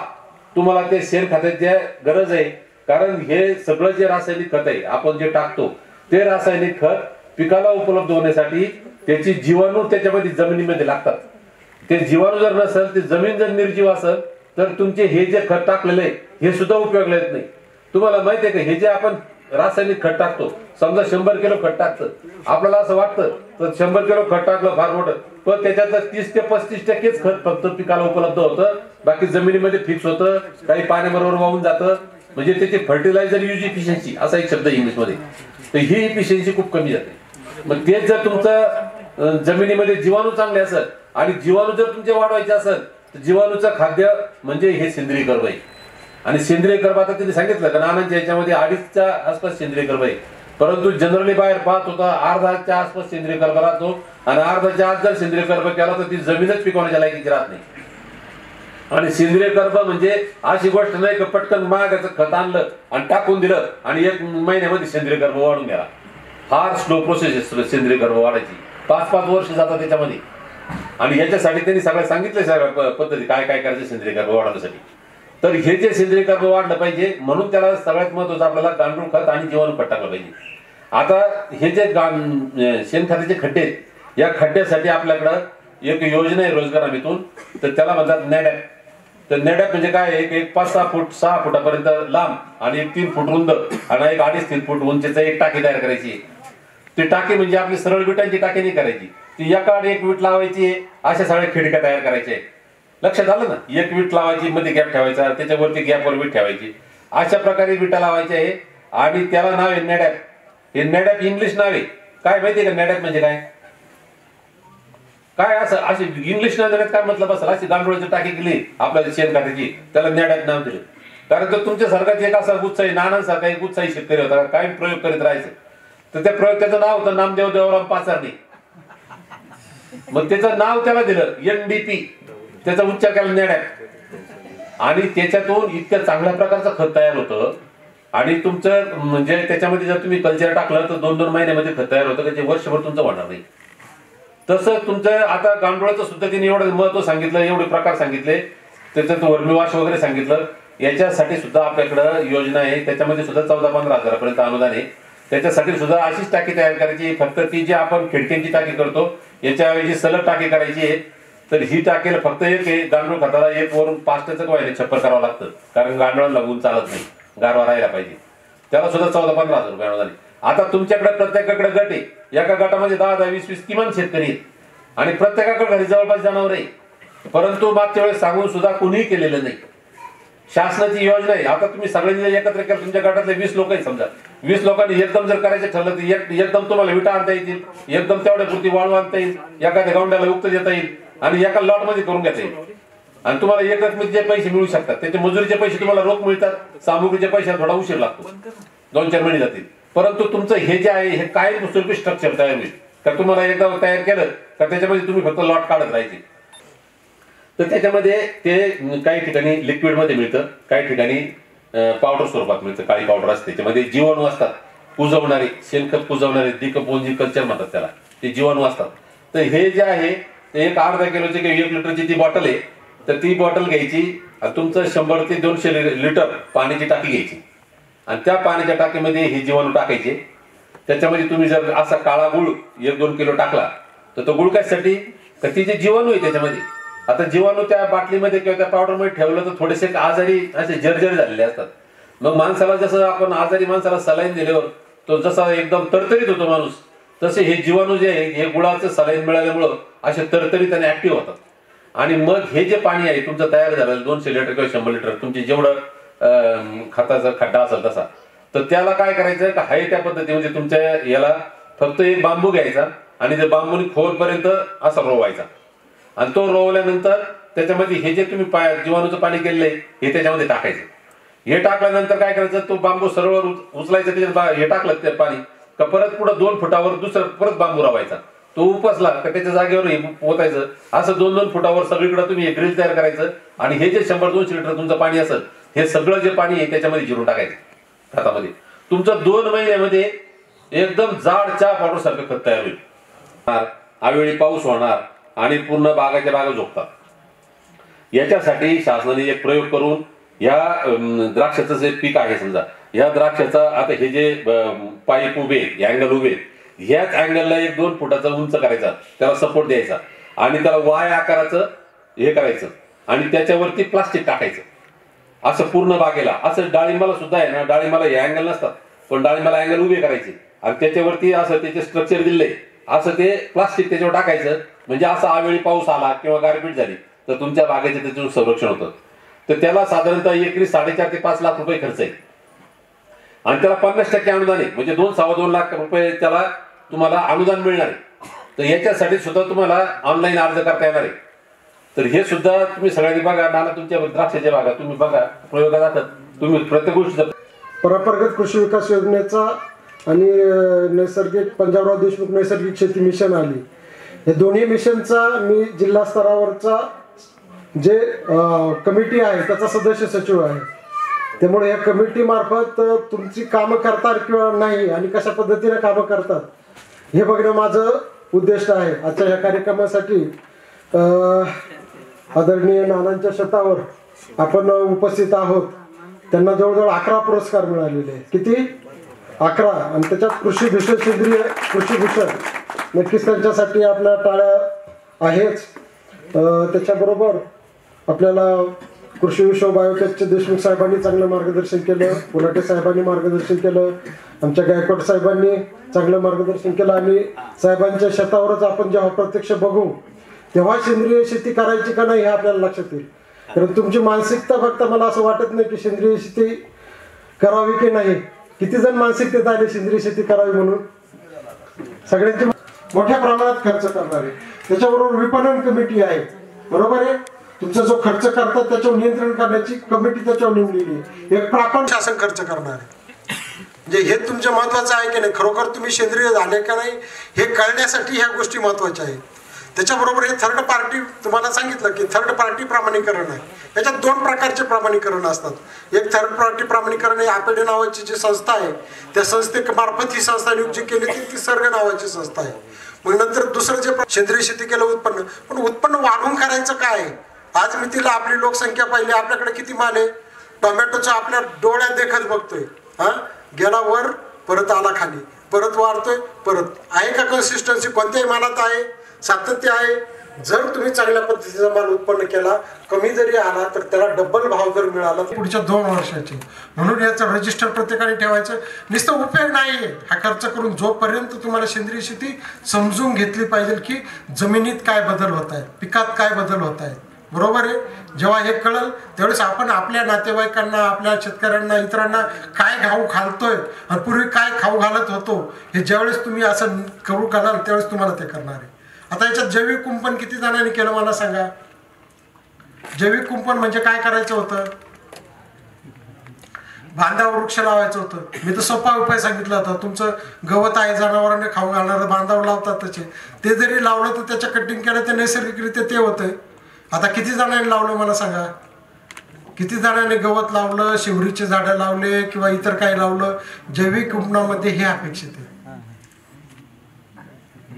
तुम्हाला ते शेणखताची गरज आहे. कारण हे सगळं जे रासायनिक खत आहे आपण जे टाकतो ते रासायनिक खत पिकाला उपलब्ध होण्यासाठी त्याची जीवाणू त्याच्यामध्ये जमिनीमध्ये लागतात. ते जीवाणू जर नसेल, ते जमीन जर निर्जीव असेल तर तुमचे हे जे खत टाकलेलं आहे हे सुद्धा उपयोगाला येत नाही. तुम्हाला माहिती आहे का, हे जे आपण रासायनिक खत टाकतो, समजा 100 किलो खत टाकतं, आपल्याला असं वाटतं तर 100 किलो खत टाकलं फार मोठं, पण त्याच्यात 30 ते 35% खत फक्त पिकाला उपलब्ध होतं, बाकी जमिनीमध्ये फिक्स होतं, काही पाण्याबरोबर वाहून जातं. म्हणजे त्याची फर्टिलायझर यूज इफिशियन्सी असा एक शब्द इंग्लिशमध्ये, तर ही इफिशियन्सी खूप कमी जाते. मग तेच जर तुमचं जमिनीमध्ये जीवाणू चांगले असेल आणि जीवाणू जर तुमचे वाढवायचे असेल तर जीवाणूचं खाद्य म्हणजे हे सेंद्रिय कर्ब आहे. आणि सेंद्रिय कर्ब आता तिने सांगितलं का नानांच्या याच्यामध्ये 2.5च्या आसपास सेंद्रिय कर्ब आहे. परंतु जनरली बाहेर पाहत होता 1/2च्या आसपास सेंद्रिय कर्ब राहतो, आणि 1/2च्या आत जर सेंद्रिय कर्ब केला तर ती जमीनच पिकवण्याच्या लायकीची राहत नाही. आणि सेंद्रिय कर्ब म्हणजे अशी गोष्ट नाही की पटकन महागाचं खत आणलं आणि टाकून दिलं आणि 1 महिन्यामध्ये सेंद्रिय कर्ब वाढून गेला. फार स्लो प्रोसेस आहे सेंद्रिय कर्ब वाढायची, 5-5 वर्ष जातात त्याच्यामध्ये. आणि याच्यासाठी त्यांनी सगळं सांगितलं सगळ्या पद्धती काय काय करायचं सेंद्रिय कर्ब वाढवण्यासाठी. तर हे जे सेंद्रिय कर्ब वाढलं पाहिजे म्हणून त्याला सगळ्यात महत्त्वाचं आपल्याला गांडूळ खत आणि जीवाणू खत टाकलं पाहिजे. आता हे जे शेणखताचे खड्डे आहेत, या खड्ड्यासाठी आपल्याकडं एक योजना आहे रोजगार हमीतून, तर त्याला म्हणतात नेडॅप. तर नेडॅप म्हणजे काय आहे, एक 5-6 फूट 6 फुटापर्यंत लांब आणि 3 फूट रुंद आणि एक 2.5-3 फूट उंचीचा एक टाकी तयार करायची. ती टाकी म्हणजे आपली सरळ विटांची टाकी नाही करायची, ती एकाड एक वीट लावायची, अशा सगळ्या खिडक्या तयार करायच्या. लक्षात आलं ना, एक वीट लावायची, मध्ये गॅप ठेवायचा, त्याच्यावरती गॅपवर वीट ठेवायची, अशा प्रकारे विटा लावायच्या आहे. आणि त्याला नाव आहे नेडॅप. हे नेडॅप इंग्लिश नाव आहे. काय माहितीये का नेडॅप म्हणजे काय? काय असं अशी इंग्लिश नाव देण्यात काय मतलब असेल? अशी गांडोळाची टाकी केली आपल्याला शेणखताची, त्याला नेडॅप नाव दिलं. कारण तो तुमच्यासारखाच एक असा उत्साही नानांसारखा एक उत्साही शेतकरी होता, काय प्रयोग करीत राहायचं. तर त्या प्रयोग त्याचं नाव होतं नामदेव देवराम पाचारणे. मग त्याचं नाव त्याला दिलं NDP, त्याचा उच्चार केला नेडॅप. आणि त्याच्यातून इतक्या चांगल्या प्रकारचं खत तयार होतं. आणि तुमचं म्हणजे त्याच्यामध्ये जर तुम्ही कल्चर टाकलं तर 2-2 महिन्यामध्ये खत तयार होतं, जे वर्षभर तुमचं होणार नाही. तसं तुमचं आता गांडोळाचं सुद्धा तिने एवढं महत्व सांगितलं, एवढे प्रकार सांगितले, त्याच्यात वर्मीवाश वगैरे सांगितलं. याच्यासाठी सुद्धा आपल्याकडं योजना आहे, त्याच्यामध्ये सुद्धा 14-15 हजारापर्यंत अनुदान आहे. त्याच्यासाठी सुद्धा अशीच टाकी तयार करायची, फक्त ती जी आपण खिडक्यांची टाकी करतो याच्याऐवजी सलग टाकी करायची आहे. तर ही टाकीला फक्त एक गांडूळ खताला एक वरून 5 व्हायला छप्पर करावं लागतं, कारण गांडूळाला लागून चालत नाही, गारवा राहायला पाहिजे. त्याला सुद्धा 14-15 हजार रुपये अनुदान आहे. आता तुमच्याकडे प्रत्येकाकडे गट आहे, एका गटामध्ये 10-20 किमान शेतकरी आहेत आणि प्रत्येकाकडे घरी जवळपास जनावर आहे. परंतु मागच्या वेळेस सांगून सुद्धा कोणीही केलेलं नाही. शासनाची योजना आहे. आता तुम्ही सगळ्यांनी एकत्र केलं, तुमच्या गटातले 20 लोक आहेत समजा, 20 लोकांनी एकदम जर करायचं ठरलं तर एकदम तुम्हाला विटा आणता येतील, एकदम तेवढ्या पुरती वाळू आणता येईल, एखाद्या गावंड्याला उक्त देता येईल आणि एका लॉट मध्ये करून घेता येईल. आणि तुम्हाला एक रकमेचे पैसे मिळू शकतात. त्याचे मजुरीचे पैसे तुम्हाला रोख मिळतात, सामुग्रीच्या पैशाला थोडा उशीर लागतो, 2-4 महिने जातील. परंतु तुमचं हे जे आहे हे कायमस्वरूपी स्ट्रक्चर तयार होईल. तर तुम्हाला एकदा तयार केलं तर त्याच्यामध्ये तुम्ही फक्त लॉट काढत राहायचे. तर त्याच्यामध्ये ते काही ठिकाणी लिक्विड मध्ये मिळतं, काही ठिकाणी पावडर स्वरूपात मिळतं. काळी पावडर असते, त्याच्यामध्ये जीवाणू असतात, कुजवणारे, शेणखत कुजवणारे, डिकंपोजिंग कल्चर म्हणतात त्याला, ते जीवाणू असतात. तर हे जे आहे ते एक अर्धा किलोची किंवा 1 लिटरची ती बॉटल आहे. तर ती बॉटल घ्यायची आणि तुमचं 100 ते 200 लिटर पाण्याची टाकी घ्यायची आणि त्या पाण्याच्या टाकीमध्ये हे जीवाणू टाकायचे. त्याच्यामध्ये तुम्ही जर असा काळा गुळ 1-2 किलो टाकला तर तो गुळ कशासाठी, तर ती जे जीवाणू आहे त्याच्यामध्ये, आता जीवाणू त्या बाटलीमध्ये किंवा त्या पावडरमध्ये ठेवलं तर थोडेसे आजारी असे जर्जर झालेले असतात. मग माणसाला जसं आपण आजारी माणसाला सलाईन दिल्यावर तो जसा एकदम तरतरीत होतो माणूस, तसे हे जीवाणू जे आहे हे गुळाचं सलाईन मिळाल्यामुळं असे तरतरीत आणि ऍक्टिव्ह होतात. आणि मग हे जे पाणी आहे तुमचं तयार झालेलं 200 लिटर किंवा 100 लिटर, तुमचे जेवढं खताचा खड्डा असेल तसा, तर त्याला काय करायचं का हाय त्या पद्धतीमध्ये तुमच्या याला फक्त एक बांबू घ्यायचा आणि ते बांबूने खोलपर्यंत असा रोवायचा. आणि तो रोवल्यानंतर त्याच्यामध्ये हे जे तुम्ही जीवाणूचं पाणी केलेलं आहे हे त्याच्यामध्ये टाकायचं. हे टाकल्यानंतर काय करायचं, तो बांबू सरळ उचलायचं, त्याच्यात हे टाकलं ते पाणी का परत पुढे 2 फुटावर दुसरं परत बांबू लावायचा, तो उपसला का त्याच्या जागेवर हे पोतायचं, असं 2-2 फुटावर सगळीकडे तुम्ही ग्रिल तयार करायचं आणि हे जे 100-200 लिटर तुमचं पाणी असेल हे सगळं जे पाणी आहे त्याच्यामध्ये जिरून टाकायचं खतामध्ये. तुमचं 2 महिन्यामध्ये एकदम जाड चहा पावडर सारखं खत तयार होईल. अवेळी पाऊस होणार आणि पूर्ण बागाच्या बागा झोपतात. याच्यासाठी शासनाने एक प्रयोग करून या द्राक्षाचं जे पीक आहे समजा, या द्राक्षाचं आता हे जे पाईप उभे अँगल उभे, ह्याच अँगलला 1-2 फुटाचा उंच करायचा, त्याला सपोर्ट द्यायचा आणि त्याला वाय आकाराचं हे करायचं आणि त्याच्यावरती प्लास्टिक टाकायचं असं पूर्ण बागेला. असं डाळिंबाला सुद्धा आहे ना, डाळिंबाला हे अँगल नसतात पण डाळिंबाला अँगल उभे करायचे आणि त्याच्यावरती असं त्याचे स्ट्रक्चर दिलंय, असं ते प्लास्टिक त्याच्यावर टाकायचं. म्हणजे असं अवेळी पाऊस आला किंवा गारपीट झाली तर तुमच्या बागेचं त्याच्यावर संरक्षण होतं. तर त्याला साधारणतः एकरी 4.5 ते 5 लाख रुपये खर्च आहे आणि त्याला 50% अनुदान आहे. म्हणजे 2-2.25 लाख रुपये त्याला तुम्हाला अनुदान मिळणार आहे. तर याच्यासाठी सुद्धा तुम्हाला ऑनलाईन अर्ज करता येणार आहे. तर हे सुद्धा तुम्ही सगळ्यांनी बघा. नाना तुमच्या द्राक्षाच्या बागा तुम्ही बघा, प्रयोगात तुम्ही प्रत्येक गोष्ट परंपरागत कृषी विकास योजनेचा आणि नैसर्गिक पंजाबराव देशमुख नैसर्गिक शेती मिशन आली, हे दोन्ही मिशनचा मी जिल्हा स्तरावरचा जे कमिटी आहे त्याचा सदस्य सचिव आहे. त्यामुळे या कमिटी मार्फत तुमची कामं करतात किंवा नाही आणि कशा पद्धतीने कामं करतात हे बघणं माझं उद्दिष्ट आहे. आजच्या या कार्यक्रमासाठी आदरणीय नानांच्या शतावर आपण उपस्थित आहोत. त्यांना जवळजवळ 11 पुरस्कार मिळालेले आहेत. किती? 11. आणि त्याच्यात कृषी भूषण, सेंद्रिय कृषी भूषण नक्कीच त्यांच्यासाठी आपल्या टाळ्या आहेच. त्याच्याबरोबर आपल्याला कृषी विश्व बायोटेकचे देशमुख साहेबांनी चांगलं मार्गदर्शन केलं, पुलाटे साहेबांनी मार्गदर्शन केलं, आमच्या गायकवाड साहेबांनी चांगलं मार्गदर्शन केलं आणि साहेबांच्या शेतावरच आपण जेव्हा प्रत्यक्ष बघू तेव्हा सेंद्रिय शेती करायची का नाही हे आपल्याला लक्षात येईल. कारण तुमची मानसिकता बघता मला असं वाटत नाही की सेंद्रिय शेती करावी की नाही. किती जण मानसिकतेत आले सेंद्रिय शेती करावी म्हणून? सगळ्यांचे मोठ्या प्रमाणात खर्च करणारे. त्याच्याबरोबर विपणन कमिटी आहे, बरोबर आहे. तुमचा जो खर्च करतात त्याच्यावर नियंत्रण करण्याची कमिटी त्याच्यावर नेमलेली आहे. एक प्रापण शासन खर्च करणार आहे. म्हणजे हे तुमचं महत्वाचं आहे की नाही, खरोखर तुम्ही सेंद्रिय झाले का नाही हे कळण्यासाठी ह्या गोष्टी महत्वाच्या आहेत. त्याच्याबरोबर हे थर्ड पार्टी तुम्हाला सांगितलं की थर्ड पार्टी प्रमाणीकरण आहे. याच्यात 2 प्रकारचे प्रमाणीकरण असतात. एक थर्ड पार्टी प्रमाणीकरण हे आपेडे नावाची जी संस्था आहे त्या संस्थेमार्फत ही संस्था नियुक्त केली ती सर्ग नावाची संस्था आहे. मग नंतर दुसरं जे सेंद्रिय शेती केलं उत्पन्न, पण उत्पन्न वाढवून करायचं काय? आज मी तिला आपली लोकसंख्या पाहिली, आपल्याकडे किती माल आहे? टोमॅटोचा आपल्या डोळ्यात देखत बघतोय, हा गेला वर परत आला खाली, परत वाढतोय परत. आहे का कन्सिस्टन्सी? कोणत्याही मालात आहे, सातत्य आहे. जर तुम्ही चांगल्या पद्धतीचा माल उत्पन्न केला, कमी जरी आला तर त्याला डबल भाव जर मिळाला पुढच्या 2 वर्षाचे. म्हणून याचं रजिस्टर प्रत्येकाने ठेवायचं. नुसतं उपयोग नाहीये हा खर्च करून, जोपर्यंत तुम्हाला सेंद्रिय शेती समजून घेतली पाहिजे की जमिनीत काय बदल होत आहेत, पिकात काय बदल होत आहेत, बरोबर आहे. जेव्हा हे कळलं त्यावेळेस आपण आपल्या नातेवाईकांना, आपल्या शेतकऱ्यांना, इतरांना काय खाऊ घालतोय आणि पूर्वी काय खाऊ घालत होतो हे ज्यावेळेस तुम्ही असं करू घालाल त्यावेळेस तुम्हाला ते करणार आहे. आता याच्यात जैविक कुंपण किती जणांनी केलं मला सांगा? जैविक कुंपण म्हणजे काय करायचं होतं? बांधावर वृक्ष लावायचं होतं. मी तर सोपा उपाय सांगितला होता. तुमचं गवत आहे, जनावरांना खाऊ घालणारं बांधावर लावतात त्याचे, ते जरी लावलं तर त्याच्या कटिंग केलं तर नैसर्गिकरित्या ते होतंय. आता किती जणांनी लावलं मला सांगा? किती जणांनी गवत लावलं, शिवरीचे झाडं लावले किंवा इतर काही लावलं? जैविक कुंपणामध्ये हे अपेक्षित आहे.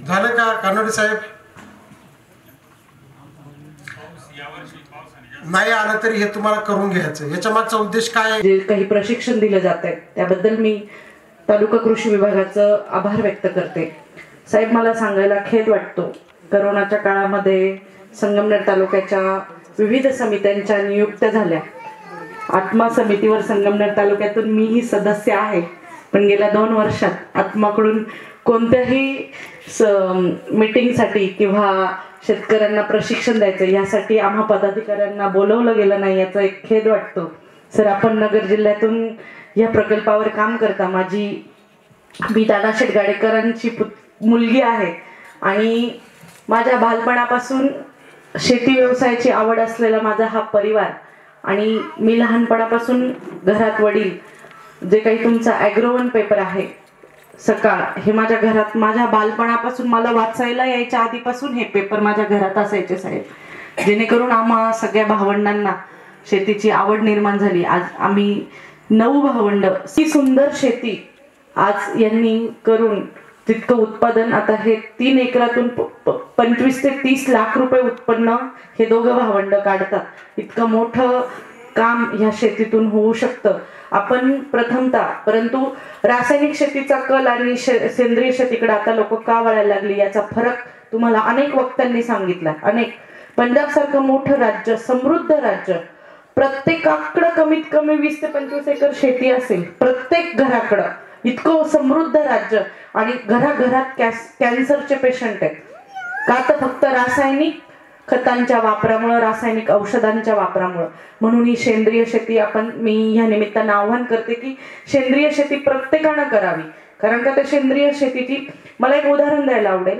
झालं का कानोडे साहेब? नाही आलं तरी हे तुम्हाला करून घ्यायचं. याच्या मागचा उद्देश काय आहे? जे काही प्रशिक्षण दिलं जात आहे त्याबद्दल मी तालुका कृषी विभागाचं आभार व्यक्त करते. साहेब, मला सांगायला खेद वाटतो, करोनाच्या काळामध्ये संगमनेर तालुक्याच्या विविध समित्यांच्या नियुक्त्या झाल्या. आत्मा समितीवर संगमनेर तालुक्यातून मीही सदस्य आहे, पण गेल्या 2 वर्षात आत्माकडून कोणत्याही मीटिंगसाठी किंवा शेतकऱ्यांना प्रशिक्षण द्यायचं यासाठी आम्हा पदाधिकाऱ्यांना बोलवलं गेलं नाही, याचा एक खेद वाटतो. सर, आपण नगर जिल्ह्यातून या प्रकल्पावर काम करता. मी दादाशेठ गाडेकरांची मुलगी आहे आणि माझ्या बालपणापासून शेती व्यवसायाची आवड असलेला माझा हा परिवार आणि मी लहानपणापासून घरात वडील जे काही तुमचा ॲग्रोवन पेपर आहे सकाळ हे माझ्या घरात माझ्या बालपणापासून मला वाचायला यायच्या आधीपासून हे पेपर माझ्या घरात असायचे साहेब, जेणेकरून आम्हा सगळ्या भावंडांना शेतीची आवड निर्माण झाली. आज आम्ही 9 भावंड, ही सुंदर शेती आज यांनी करून तितकं उत्पादन, आता हे 3 एकरातून 25 ते 30 लाख रुपये उत्पन्न हे दोघं भावंड काढतात. इतकं मोठं काम ह्या शेतीतून होऊ शकतं. आपण प्रथमतः, परंतु रासायनिक शेतीचा कल आणि सेंद्रिय शेतीकडे आता लोक का वळायला लागली याचा फरक तुम्हाला अनेक वक्त्यांनी सांगितला. अनेक पंजाब सारखं मोठं राज्य, समृद्ध राज्य, प्रत्येकाकडं कमीत कमी 20 ते 25 एकर शेती असेल, प्रत्येक घराकडं इतकं समृद्ध राज्य, आणि घराघरात कॅन्सरचे पेशंट आहेत. का तर फक्त रासायनिक खतांच्या वापरामुळे, रासायनिक औषधांच्या वापरामुळे. म्हणून ही सेंद्रिय शेती मी ह्या निमित्तानं आव्हान करते की सेंद्रिय शेती प्रत्येकानं करावी. कारण का त्या सेंद्रिय शेतीची मला एक उदाहरण द्यायला आवडेल.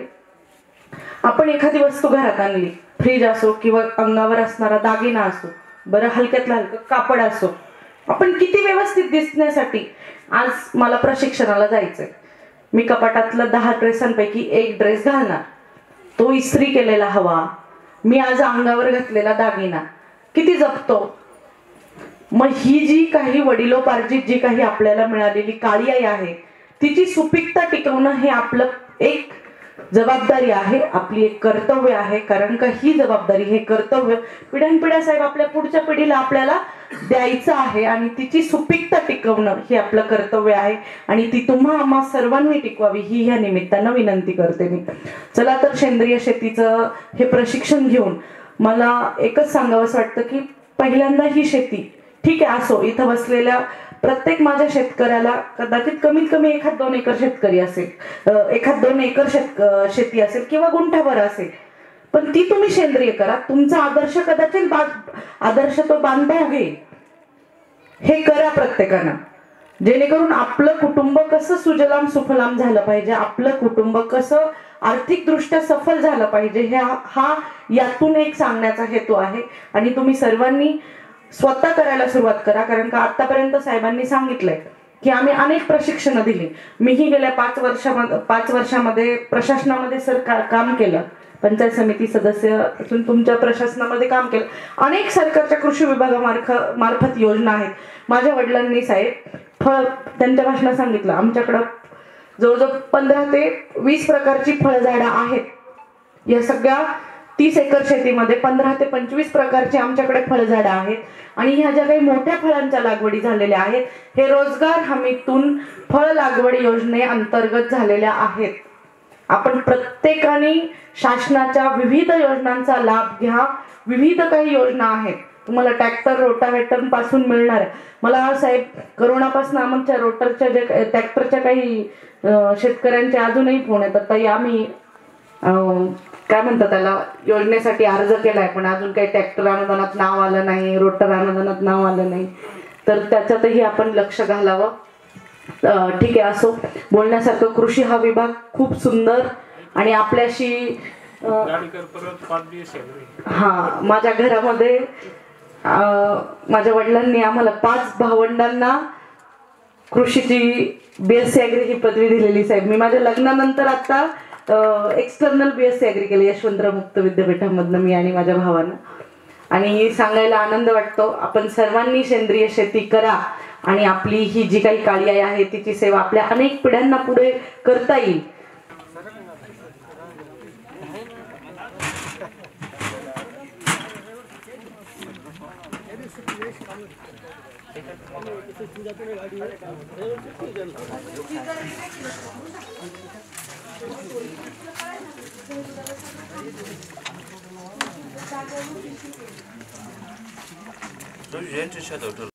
आपण एखादी वस्तू घरात आणली, फ्रीज असो किंवा अंगावर असणारा दागिना असो, बरं हलक्यातलं हलकं कापड असो, आपण किती व्यवस्थित दिसण्यासाठी आज मला प्रशिक्षणाला जायचंय, मी कपाटातलं 10 ड्रेसांपैकी 1 ड्रेस घालणार, तो इस्त्री केलेला हवा, मी आज अंगावर घातलेला दागिना किती जपतो. मग ही जी काही वडिलोपार्जित जी काही आपल्याला मिळालेली काळी आई आहे, तिची सुपीकता टिकवणं हे आपलं एक जबाबदारी आहे, आपली एक कर्तव्य आहे. कारण का ही जबाबदारी, हे कर्तव्य पिढ्यानपिढ्या साहेब आपल्या पुढच्या पिढीला आपल्याला द्यायचं आहे, आणि तिची सुपीकता टिकवणं हे आपलं कर्तव्य आहे, आणि ती आम्हा सर्वांनी टिकवावी ही ह्या निमित्तानं विनंती करते मी. चला तर सेंद्रिय शेतीचं हे प्रशिक्षण घेऊन मला एकच सांगावंसं वाटतं की पहिल्यांदा ही शेती ठीक आहे असो, इथं बसलेल्या प्रत्येक माझ्या शेतकऱ्याला कदाचित कमीत कमी 1-2 एकर शेतकरी असेल, 1-2 एकर शेती असेल किंवा गुंठाभर असेल, पण ती तुम्ही सेंद्रिय करा. तुमचा आदर्श कदाचित आदर्श तो बांधव घेईल, हे करा प्रत्येकानं, जेणेकरून आपलं कुटुंब कसं सुजलाम सुफलाम झालं पाहिजे, आपलं कुटुंब कसं आर्थिकदृष्ट्या सफल झालं पाहिजे, हा यातून एक सांगण्याचा हेतू आहे. आणि तुम्ही सर्वांनी स्वतः करायला सुरुवात करा. कारण का आतापर्यंत साहेबांनी सांगितलंय की आम्ही अनेक प्रशिक्षणं दिली. मीही गेल्या 5 वर्षामध्ये प्रशासनामध्ये काम केलं, पंचायत समिती सदस्य असून तुमच्या प्रशासनामध्ये काम केलं. अनेक सरकारच्या कृषी विभागामार्फत योजना आहेत. माझ्या वडिलांनी साहेब त्यांच्या भाषणात सांगितलं, आमच्याकडं जवळजवळ 15 ते 20 प्रकारची फळझाडं आहेत. या सगळ्या 30 एकर शेतीमध्ये 15 ते 25 प्रकारची आमच्याकडे फळझाडं आहेत, आणि ह्या ज्या काही मोठ्या फळांच्या लागवडी झालेल्या आहेत हे रोजगार हमीतून फळ लागवड योजनेअंतर्गत झालेल्या आहेत. आपण प्रत्येकाने शासनाच्या विविध योजनांचा लाभ घ्या. विविध काही योजना आहेत, तुम्हाला ट्रॅक्टर रोटावेटर पासून मिळणार आहे. मला साहेब करोनापासून आमच्या रोटरच्या जे ट्रॅक्टरच्या काही शेतकऱ्यांचे अजूनही फोन येतात, ताई आम्ही काय म्हणतात त्याला योजनेसाठी अर्ज केलाय, पण अजून काही ट्रॅक्टर अनुदानात नाव आलं नाही, रोटर अनुदानात नाव आलं नाही, तर त्याच्यातही आपण लक्ष घालावं. ठीक आहे असो, बोलण्यासारखं कृषी हा विभाग खूप सुंदर. आणि आपल्याशी माझ्या घरामध्ये माझ्या वडिलांनी आम्हाला 5 भावंडांना कृषीची BSc ॲग्री ही पदवी दिलेली साहेब. मी माझ्या लग्नानंतर आता एक्सटर्नल BSc ॲग्री केली यशवंतराव मुक्त विद्यापीठामधनं, मी आणि माझ्या भावानं. आणि सांगायला आनंद वाटतो, आपण सर्वांनी सेंद्रिय शेती करा, आणि आपली ही जी काही काळी आई आहे तिची सेवा आपल्या अनेक पिढ्यांना पुढे करता येईल. So,